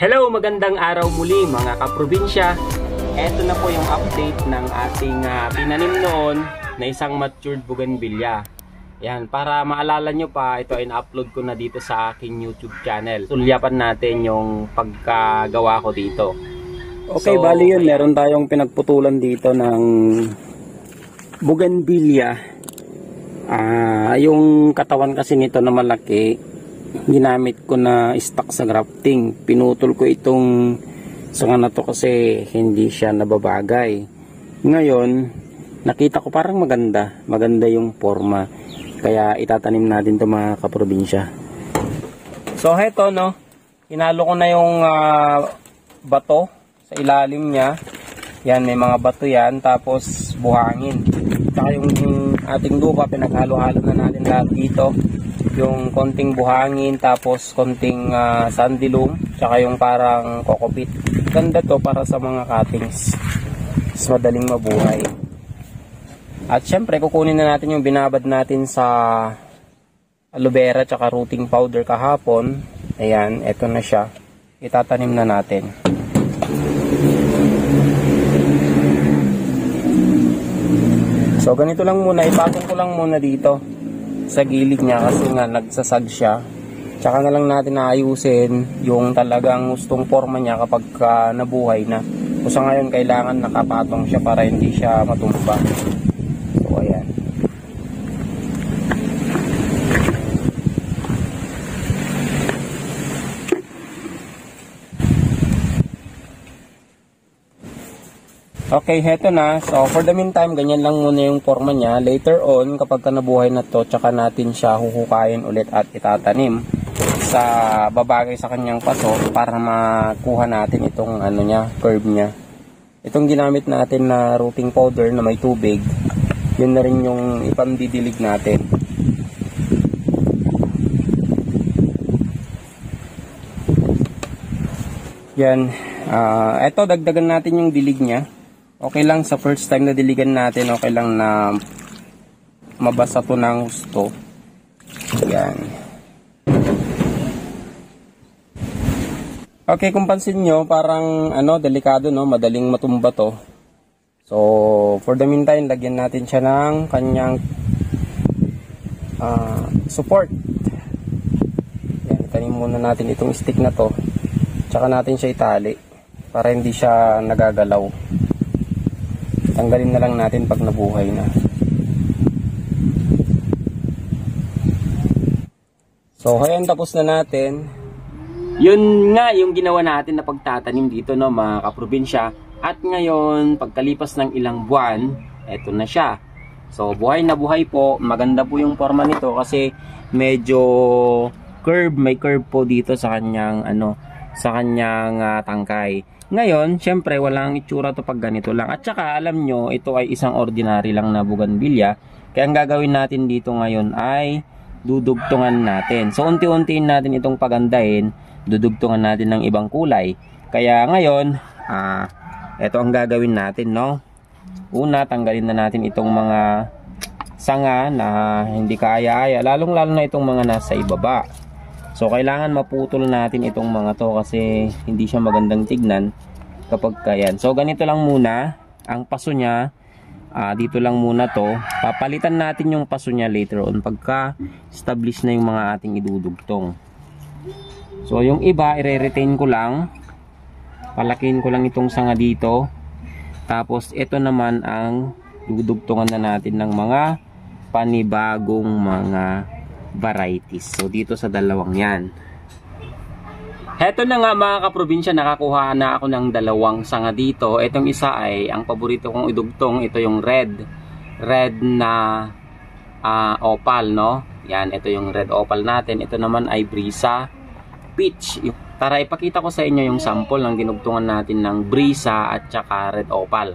Hello, magandang araw muli mga kaprobinsya. Ito na po yung update ng ating tinanim noon na isang matured bougainvillea. Yan, para maalala nyo pa, ito ay na-upload ko na dito sa aking YouTube channel. Sulyapan natin yung pagkagawa ko dito. Okay, so, bali yun, meron tayong pinagputulan dito ng bougainvillea. Yung katawan kasi nito na malaki, ginamit ko na stock sa grafting. Pinutol ko itong sanga na to kasi hindi siya nababagay. Ngayon, nakita ko parang maganda yung forma. Kaya itatanim natin to mga kaprobinsya. So heto no, hinalo ko na yung bato sa ilalim niya. Yan, may mga bato yan, tapos buhangin. Saka yung ating lupa, pinaghalo-halo na natin lahat dito. Yung konting buhangin, tapos konting sandy loam, tsaka yung parang kokopit. Ganda to para sa mga cuttings. Mas madaling mabuhay. At syempre, kukunin na natin yung binabad natin sa aloe vera tsaka rooting powder kahapon. Ayan, eto na siya. Itatanim na natin. So, ganito lang muna. Ipatong ko lang muna dito sa gilid niya kasi nga nagsasag siya. Tsaka na lang natin naayusin yung talagang gustong forma niya kapag nabuhay na. So sa ngayon kailangan nakapatong siya para hindi siya matumba. So ayan. Okay, heto na. So, for the meantime, ganyan lang muna yung forma niya. Later on, kapag nabuhay na to, tsaka natin siya huhukayin ulit at itatanim sa babagay sa kanyang paso para makuha natin itong ano niya, curve niya. Itong ginamit natin na rooting powder na may tubig, yun na rin yung ipamdidilig natin. Yan. Eto, dagdagan natin yung dilig niya. Okay lang sa first time na diligan natin, okay lang na mabasa to ng gusto. Yan. Okay, kung pansin nyo, parang delikado, no? Madaling matumba to. So, for the meantime, lagyan natin siya ng kanyang support. Yan, itanim muna natin itong stick na to. Tsaka natin siya itali para hindi siya nagagalaw. Tanggalin na lang natin pag nabuhay na. So, ayan, tapos na natin. Yun nga yung ginawa natin na pagtatanim dito, no, mga kaprobinsya. At ngayon, pagkalipas ng ilang buwan, eto na siya. So, buhay na buhay po. Maganda po yung forma nito kasi medyo curve, may curve po dito sa kanyang tangkay. Ngayon, syempre, walang itsura to pag ganito lang. At saka, alam nyo, ito ay isang ordinary lang na bougainvillea. Kaya ang gagawin natin dito ngayon ay dudugtungan natin. So, unti-untiin natin itong pagandahin. Dudugtungan natin ng ibang kulay. Kaya ngayon, ito ang gagawin natin, no? Una, tanggalin na natin itong mga sanga na hindi kaaya-aya. Lalong-lalo na itong mga nasa ibaba. So, kailangan maputol natin itong mga to kasi hindi siya magandang tignan kapag kayan. So, ganito lang muna. Ang paso niya, dito lang muna to. Papalitan natin yung paso niya later on pagka-establish na yung mga ating idudugtong. So, yung iba, i-retain ko lang. Palakihin ko lang itong sanga dito. Tapos, ito naman ang dudugtungan na natin ng mga panibagong mga varieties. So, dito sa dalawang yan. Heto na nga mga kaprobinsya, nakakuha na ako ng dalawang sanga dito. Itong isa ay, ang paborito kong idugtong, ito yung red. Red na opal, no? Yan, ito yung red opal natin. Ito naman ay Brisa Peach. Tara, ipakita ko sa inyo yung sample ng dinugtungan natin ng Brisa at saka red opal.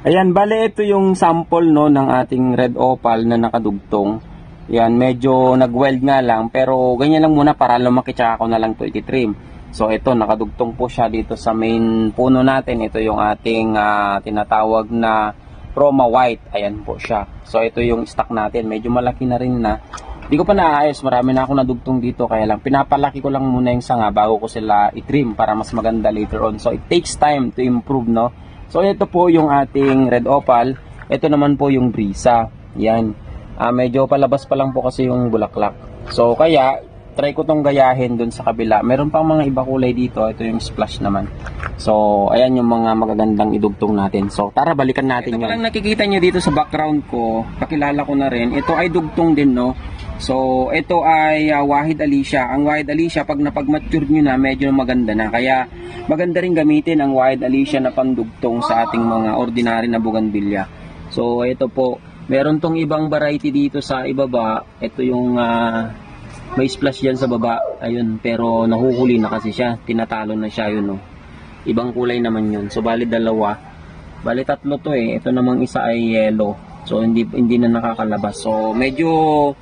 Ayan, bale ito yung sample, no, ng ating red opal na nakadugtong. Yan, medyo nag-weld nga lang, pero ganyan lang muna para lumaki, tsaka ako na lang to ititrim. So ito, nakadugtong po siya dito sa main puno natin. Ito yung ating tinatawag na Chroma White. Ayan po siya. So ito yung stock natin, medyo malaki na rin na. Di ko pa naayos, marami na ako nadugtong dito, kaya lang pinapalaki ko lang muna yung sanga bago ko sila i-trim para mas maganda later on. So it takes time to improve, no? So ito po yung ating red opal, ito naman po yung brisa. Yan. Medyo palabas pa lang po kasi yung bulaklak. So kaya try ko tong gayahin dun sa kabila. Meron pang mga iba kulay dito. Ito yung splash naman. So ayan yung mga magagandang idugtong natin. So tara, balikan natin yun. Ito lang nakikita nyo dito sa background ko, pakilala ko na rin. Ito ay dugtong din, no? So ito ay Wahid Alicia. Ang Wahid Alicia, pag napag-mature nyo na, medyo maganda na. Kaya maganda rin gamitin ang Wahid Alicia na pandugtong sa ating mga ordinary na bougainvillea. So ito po, meron tong ibang variety dito sa ibaba. Ito yung may splash yan sa baba. Ayun, pero nahuhuli na kasi siya. Tinatalo na siya yun, no? Ibang kulay naman yun. So bali dalawa. Bali tatlo to eh. Ito namang isa ay yellow. So hindi na nakakalabas. So medyo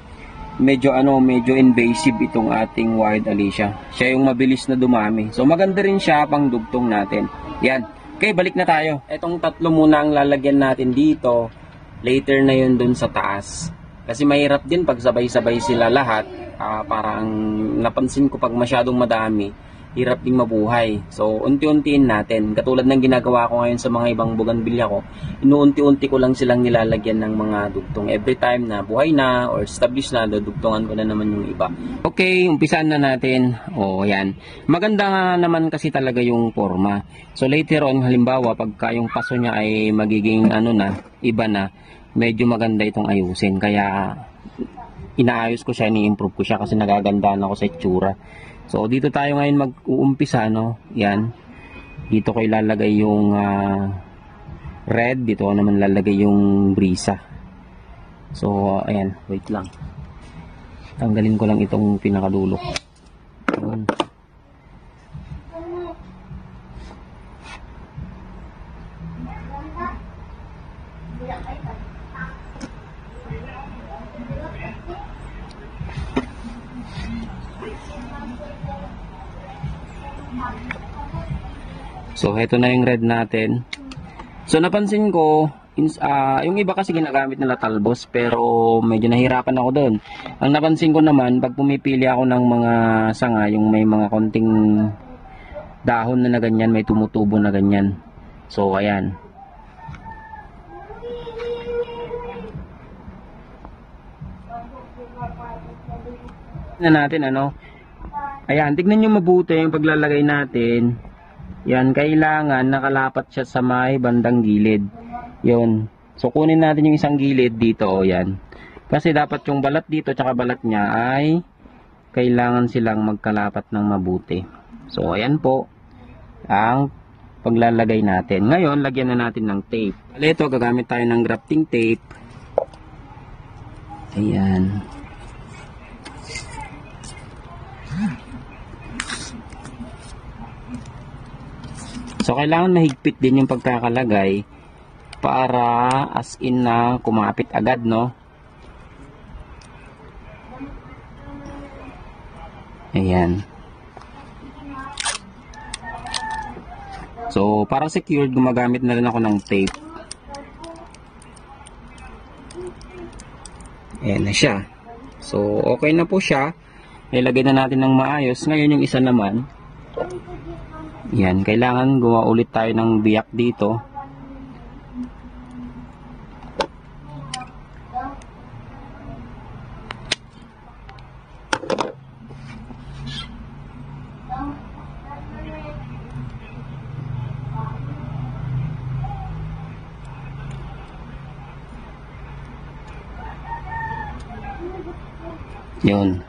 invasive itong ating Wahid Alicia. Siya yung mabilis na dumami. So maganda rin siya pang dugtong natin. Yan. Okay, balik na tayo. Etong tatlo muna ang lalagyan natin dito. Later na yun dun sa taas. Kasi mahirap din pag sabay-sabay sila lahat. Parang napansin ko pag masyadong madami, hirap ding mabuhay. So unti-untiin natin. Katulad ng ginagawa ko ngayon sa mga ibang bougainvillea ko, inuunti-unti ko lang silang nilalagyan ng mga dugtong. Every time na buhay na or established na, dudugtongan ko na naman yung iba. Okay, umpisan na natin. Yan. Maganda nga naman kasi talaga yung forma. So later on, halimbawa, pagka yung paso niya ay magiging iba na, medyo maganda itong ayusin. Kaya inaayos ko siya, ni-improve ko siya kasi nagagandaan ako sa itsura. So dito tayo ngayon mag-uumpisa, no? Yan. Dito ko ilalagay yung red, dito ko naman lalagay yung brisa. So ayan, wait lang. Tanggalin ko lang itong pinakadulo. Ayan. So, ito na yung red natin. So, napansin ko, yung iba kasi ginagamit nila talbos, pero medyo nahirapan ako doon. Ang napansin ko naman, pag pumipili ako ng mga sanga, yung may mga konting dahon na ganyan, may tumutubo na ganyan. So, ayan. Na natin, ayan, tignan nyo mabuti yung paglalagay natin. Yan, kailangan nakalapat siya sa may bandang gilid. Yun. So, kunin natin yung isang gilid dito, yan. Kasi dapat yung balat dito, tsaka balat niya ay kailangan silang magkalapat ng mabuti. So, ayan po ang paglalagay natin. Ngayon, lagyan na natin ng tape. Ito, gagamit tayo ng grafting tape. Ayan. So, kailangan mahigpit din yung pagkakalagay para as in na kumapit agad, no? Ayan. So, para secured, gumagamit na rin ako ng tape. Ayan na siya. So, okay na po siya. Ilagay na natin ng maayos. Ngayon yung isa naman. Yan, kailangan gumawa ulit tayo ng biyak dito. Yun.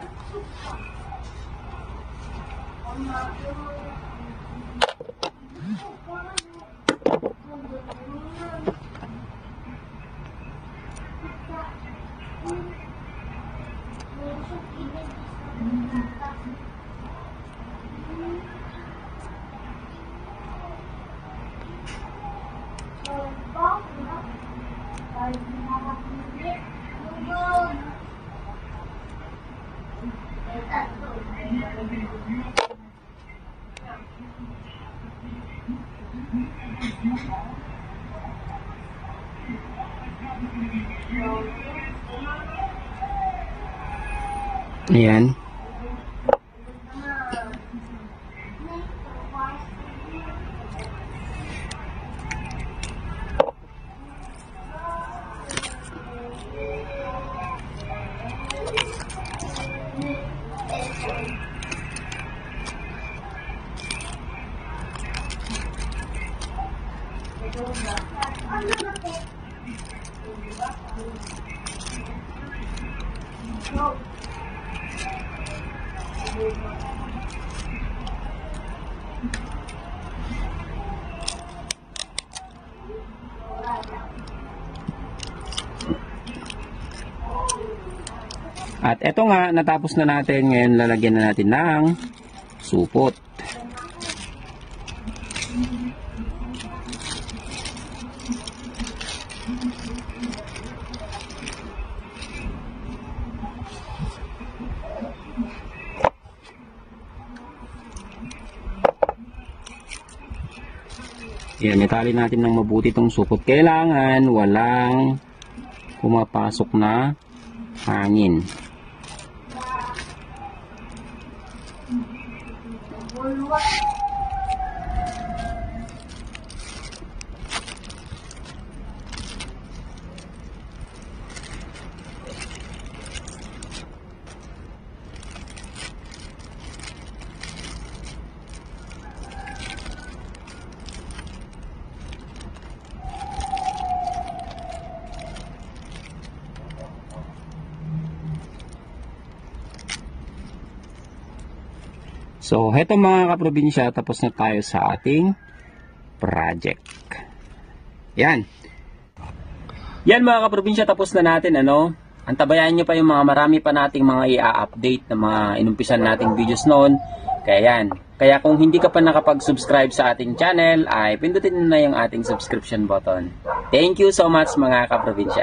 Ayan. At eto nga, natapos na natin. Ngayon lalagyan na natin ng supot. Yan, itali natin ng mabuti itong supot. Kailangan walang pumapasok na hangin. So, heto mga kaprobinsya, tapos na tayo sa ating project. Yan. Yan mga kaprobinsya, tapos na natin, ano. Antabayan nyo pa yung mga marami pa nating mga i-update na mga inumpisan nating videos noon. Kaya yan. Kaya kung hindi ka pa nakapag-subscribe sa ating channel, ay pindutin na yung ating subscription button. Thank you so much mga kaprobinsya.